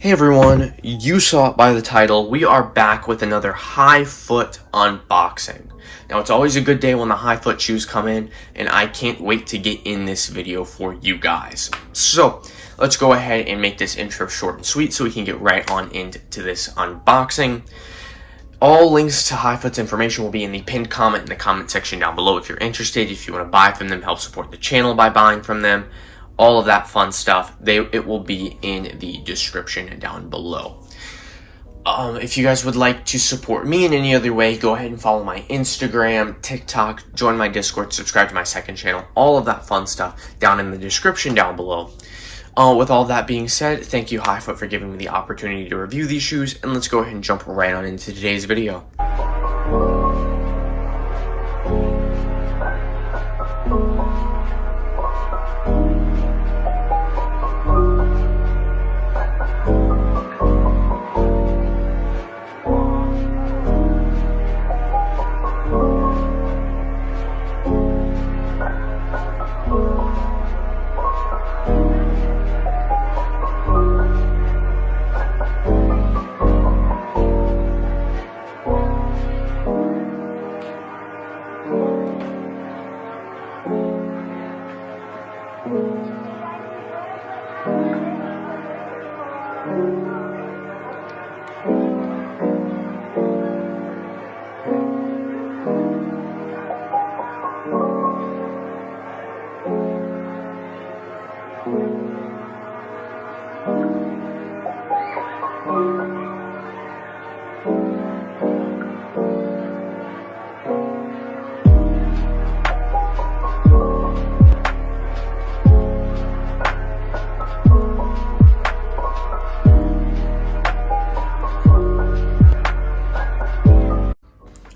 Hey everyone, you saw it by the title, we are back with another high foot unboxing. Now it's always a good day when the high foot shoes come in, and I can't wait to get in this video for you guys. So, let's go ahead and make this intro short and sweet so we can get right on into this unboxing. All links to High Foot's information will be in the pinned comment in the comment section down below if you're interested, if you want to buy from them, help support the channel by buying from them. All of that fun stuff, it will be in the description down below. If you guys would like to support me in any other way, go ahead and follow my Instagram, TikTok, join my Discord, subscribe to my second channel, all of that fun stuff down in the description down below. With all that being said, thank you High Foot for giving me the opportunity to review these shoes, and let's go ahead and jump right on into today's video.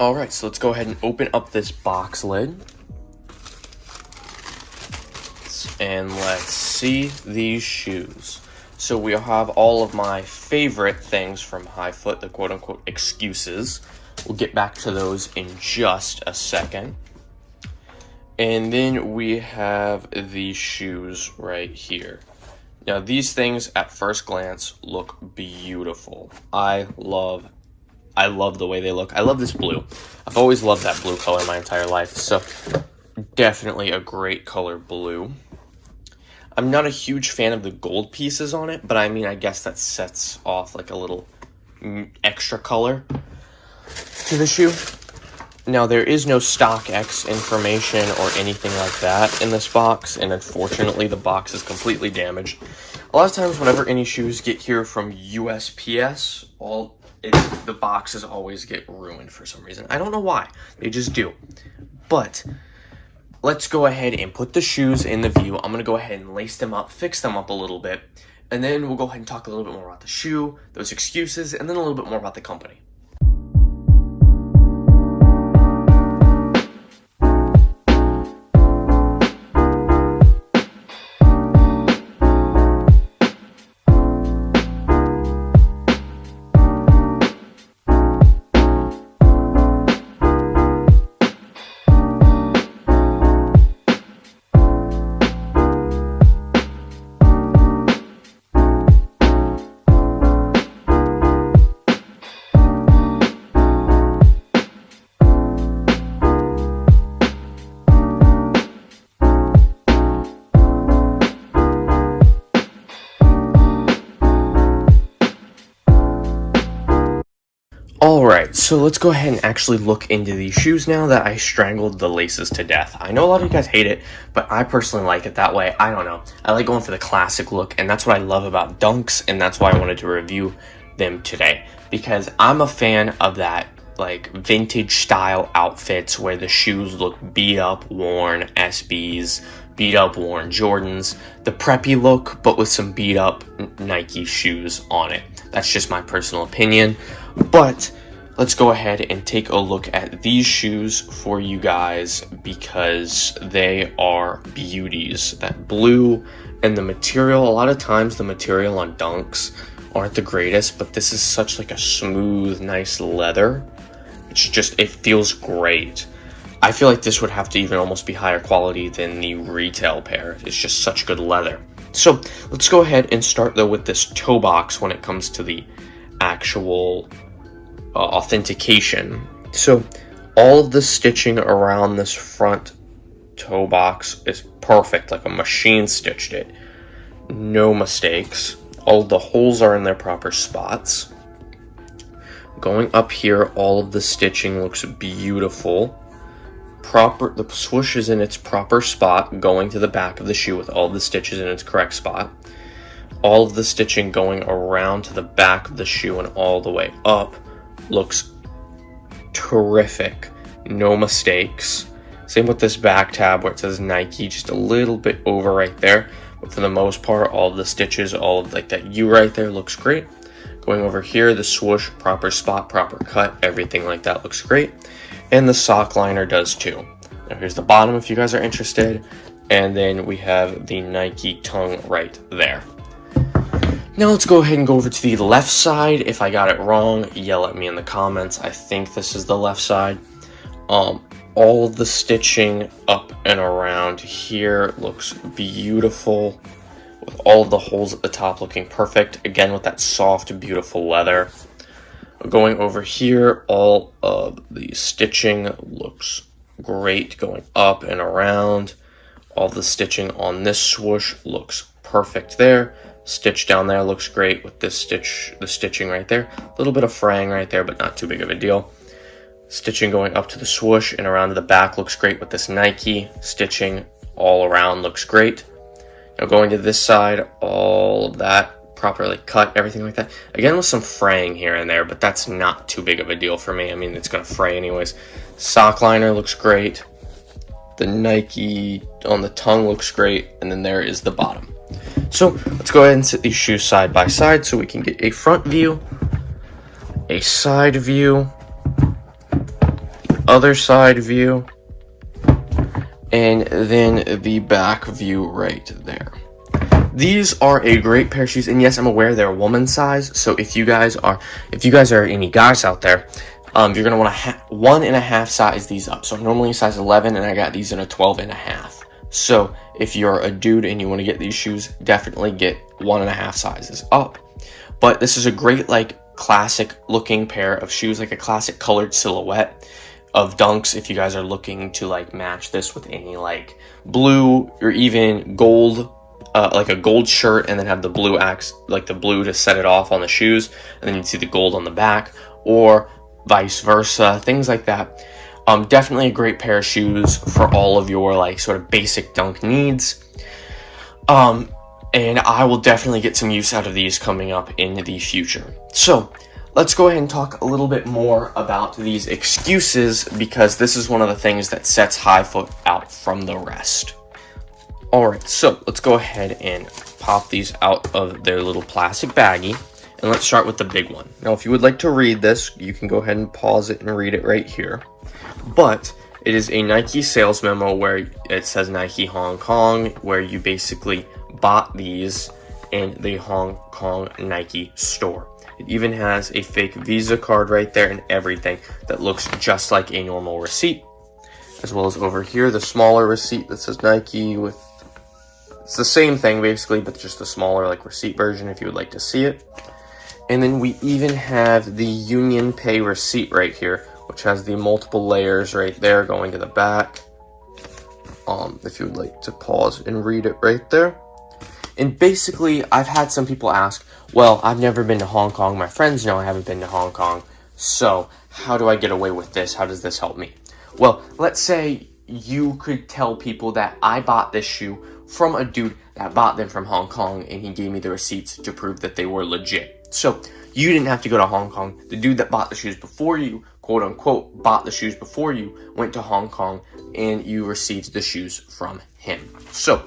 Alright, so let's go ahead and open up this box lid. And let's see these shoes. So we have all of my favorite things from High Foot, the quote-unquote excuses. We'll get back to those in just a second. And then we have these shoes right here. Now these things at first glance look beautiful. I love the way they look. I love this blue. I've always loved that blue color my entire life, so definitely a great color blue. I'm not a huge fan of the gold pieces on it, but I mean, I guess that sets off like a little extra color to the shoe. Now, there is no StockX information or anything like that in this box, and unfortunately, the box is completely damaged. A lot of times, whenever any shoes get here from USPS, the boxes always get ruined for some reason. I don't know why. They just do. But let's go ahead and put the shoes in the view. I'm going to go ahead and lace them up, fix them up a little bit, and then we'll go ahead and talk a little bit more about the shoe, those excuses, and then a little bit more about the company. Alright, so let's go ahead and actually look into these shoes now that I strangled the laces to death. I know a lot of you guys hate it, but I personally like it that way. I don't know. I like going for the classic look, and that's what I love about Dunks, and that's why I wanted to review them today. Because I'm a fan of that, like, vintage style outfits where the shoes look beat up, worn SBs, beat up, worn Jordans. The preppy look, but with some beat up Nike shoes on it. That's just my personal opinion. But let's go ahead and take a look at these shoes for you guys because they are beauties. That blue and the material, a lot of times the material on Dunks aren't the greatest, but this is such like a smooth, nice leather. It feels great. I feel like this would have to even almost be higher quality than the retail pair. It's just such good leather. So let's go ahead and start though with this toe box when it comes to the actual authentication. So all of the stitching around this front toe box is perfect, like a machine stitched it. No mistakes. All the holes are in their proper spots. Going up here, all of the stitching looks beautiful. The swoosh is in its proper spot, going to the back of the shoe with all the stitches in its correct spot. All of the stitching going around to the back of the shoe and all the way up looks terrific. No mistakes. Same with this back tab where it says Nike, just a little bit over right there. But for the most part, all of the stitches, all of like that U right there looks great. Going over here, the swoosh, proper spot, proper cut, everything like that looks great. And the sock liner does too. Now here's the bottom if you guys are interested. And then we have the Nike tongue right there. Now let's go ahead and go over to the left side. If I got it wrong, yell at me in the comments. I think this is the left side. All of the stitching up and around here looks beautiful, with all of the holes at the top looking perfect. Again, with that soft, beautiful leather. Going over here, all of the stitching looks great going up and around. All the stitching on this swoosh looks perfect there. Stitch down there looks great with this stitch, the stitching right there. A little bit of fraying right there, but not too big of a deal. Stitching going up to the swoosh and around to the back looks great with this Nike. Stitching all around looks great. Now going to this side, all of that properly cut, everything like that. Again, with some fraying here and there, but that's not too big of a deal for me. I mean, it's going to fray anyways. Sock liner looks great. The Nike on the tongue looks great. And then there is the bottom. So let's go ahead and set these shoes side by side so we can get a front view, a side view, other side view, and then the back view right there. These are a great pair of shoes, and yes, I'm aware they're a woman's size. So if you guys are any guys out there, you're gonna want to 1.5 size these up. So I'm normally a size 11, and I got these in a 12.5. So if you're a dude and you want to get these shoes, definitely get 1.5 sizes up. But this is a great, like, classic looking pair of shoes, like a classic colored silhouette of Dunks. If you guys are looking to like match this with any like blue or even gold, like a gold shirt, and then have the blue the blue to set it off on the shoes, and then you'd see the gold on the back, or vice versa, things like that. Definitely a great pair of shoes for all of your like sort of basic Dunk needs. And I will definitely get some use out of these coming up in the future. So let's go ahead and talk a little bit more about these excuses, because this is one of the things that sets Highfoot out from the rest. Alright, so let's go ahead and pop these out of their little plastic baggie, and let's start with the big one. Now, if you would like to read this, you can go ahead and pause it and read it right here. But it is a Nike sales memo where it says Nike Hong Kong, where you basically bought these in the Hong Kong Nike store. It even has a fake Visa card right there and everything that looks just like a normal receipt. As well as over here, the smaller receipt that says Nike with... It's the same thing basically, but just the smaller like receipt version if you would like to see it. And then we even have the Union Pay receipt right here, which has the multiple layers right there going to the back. If you would like to pause and read it right there. And basically, I've had some people ask, well, I've never been to Hong Kong. My friends know I haven't been to Hong Kong. So how do I get away with this? How does this help me? Well, let's say you could tell people that I bought this shoe from a dude that bought them from Hong Kong, and he gave me the receipts to prove that they were legit. So you didn't have to go to Hong Kong. The dude that bought the shoes before you, quote unquote, bought the shoes before you, went to Hong Kong, and you received the shoes from him. So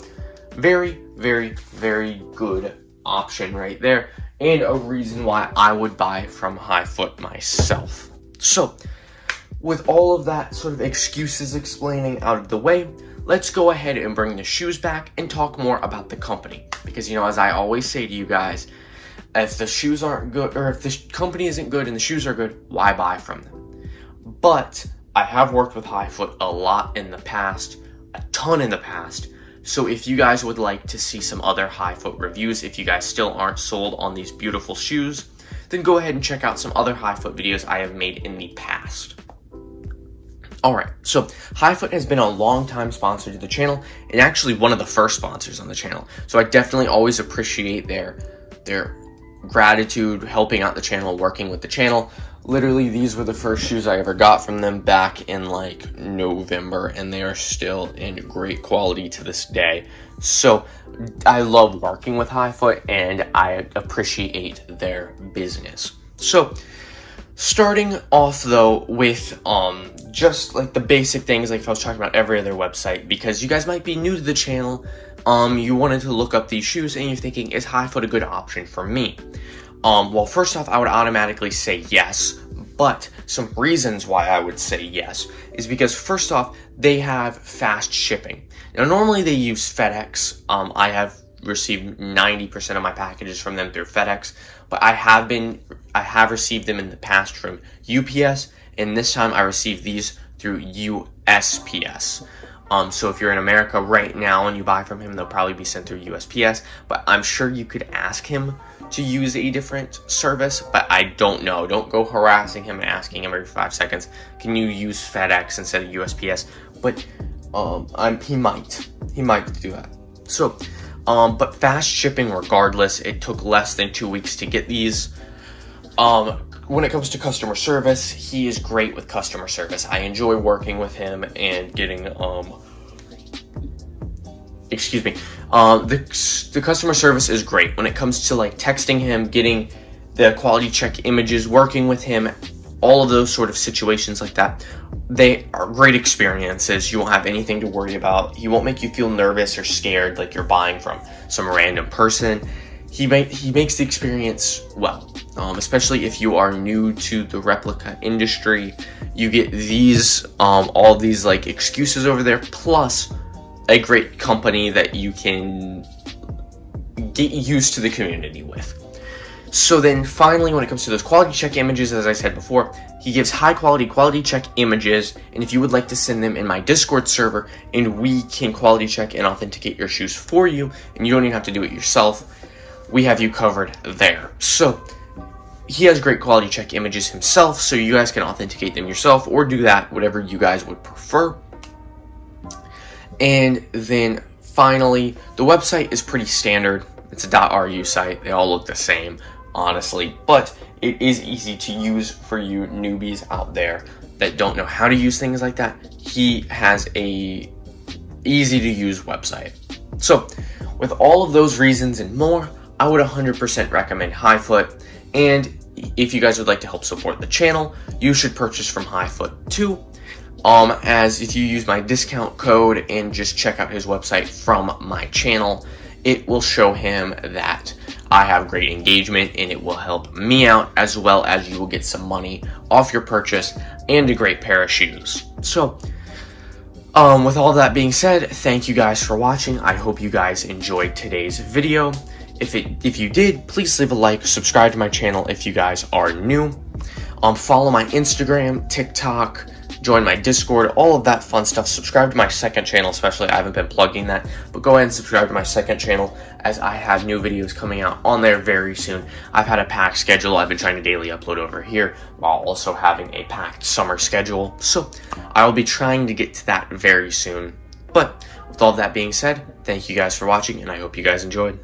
very, very, very good option right there, and a reason why I would buy from Highfoot myself. So with all of that sort of excuses explaining out of the way, let's go ahead and bring the shoes back and talk more about the company. Because, you know, as I always say to you guys, if the shoes aren't good, or if the company isn't good and the shoes are good, why buy from them? But I have worked with Highfoot a lot in the past, a ton in the past, So if you guys would like to see some other high foot reviews, if you guys still aren't sold on these beautiful shoes, then go ahead and check out some other high foot videos I have made in the past. Alright, so Highfoot has been a long-time sponsor to the channel, and actually one of the first sponsors on the channel. So I definitely always appreciate their gratitude, helping out the channel, working with the channel. Literally, these were the first shoes I ever got from them back in like November, and they are still in great quality to this day. So I love working with Highfoot, and I appreciate their business. So starting off though with just like the basic things, like if I was talking about every other website, because you guys might be new to the channel, you wanted to look up these shoes and you're thinking, is Highfoot a good option for me? Well, first off, I would automatically say yes, but some reasons why I would say yes is because first off, they have fast shipping. Now, normally they use FedEx. I have received 90% of my packages from them through FedEx, but I have received them in the past from UPS, and this time I received these through USPS. So if you're in America right now and you buy from him, they'll probably be sent through USPS, but I'm sure you could ask him to use a different service, but I don't know. Don't go harassing him and asking him every 5 seconds, can you use FedEx instead of USPS? But he might do that. So, but fast shipping regardless. It took less than 2 weeks to get these. When it comes to customer service, he is great with customer service. I enjoy working with him and getting, the customer service is great. When it comes to like texting him, getting the quality check images, working with him, all of those sort of situations like that, they are great experiences. You won't have anything to worry about. He won't make you feel nervous or scared like you're buying from some random person. He makes the experience well, especially if you are new to the replica industry. You get these, all these like excuses over there, plus a great company that you can get used to the community with. So then finally, when it comes to those quality check images, as I said before, he gives high quality check images, and if you would like to send them in my Discord server, and we can quality check and authenticate your shoes for you, and you don't even have to do it yourself, we have you covered there. So he has great quality check images himself, so you guys can authenticate them yourself or do that, whatever you guys would prefer. And then finally, the website is pretty standard. It's a .ru site. They all look the same, honestly, but it is easy to use for you newbies out there that don't know how to use things like that. He has a easy to use website. So with all of those reasons and more, I would 100% recommend Highfoot, and if you guys would like to help support the channel, you should purchase from Highfoot too, as if you use my discount code and just check out his website from my channel, it will show him that I have great engagement and it will help me out, as well as you will get some money off your purchase and a great pair of shoes. So with all that being said, thank you guys for watching. I hope you guys enjoyed today's video. If you did, please leave a like, subscribe to my channel if you guys are new. Follow my Instagram, TikTok, join my Discord, all of that fun stuff. Subscribe to my second channel, especially. I haven't been plugging that, but go ahead and subscribe to my second channel, as I have new videos coming out on there very soon. I've had a packed schedule. I've been trying to daily upload over here while also having a packed summer schedule. So I will be trying to get to that very soon. But with all that being said, thank you guys for watching, and I hope you guys enjoyed.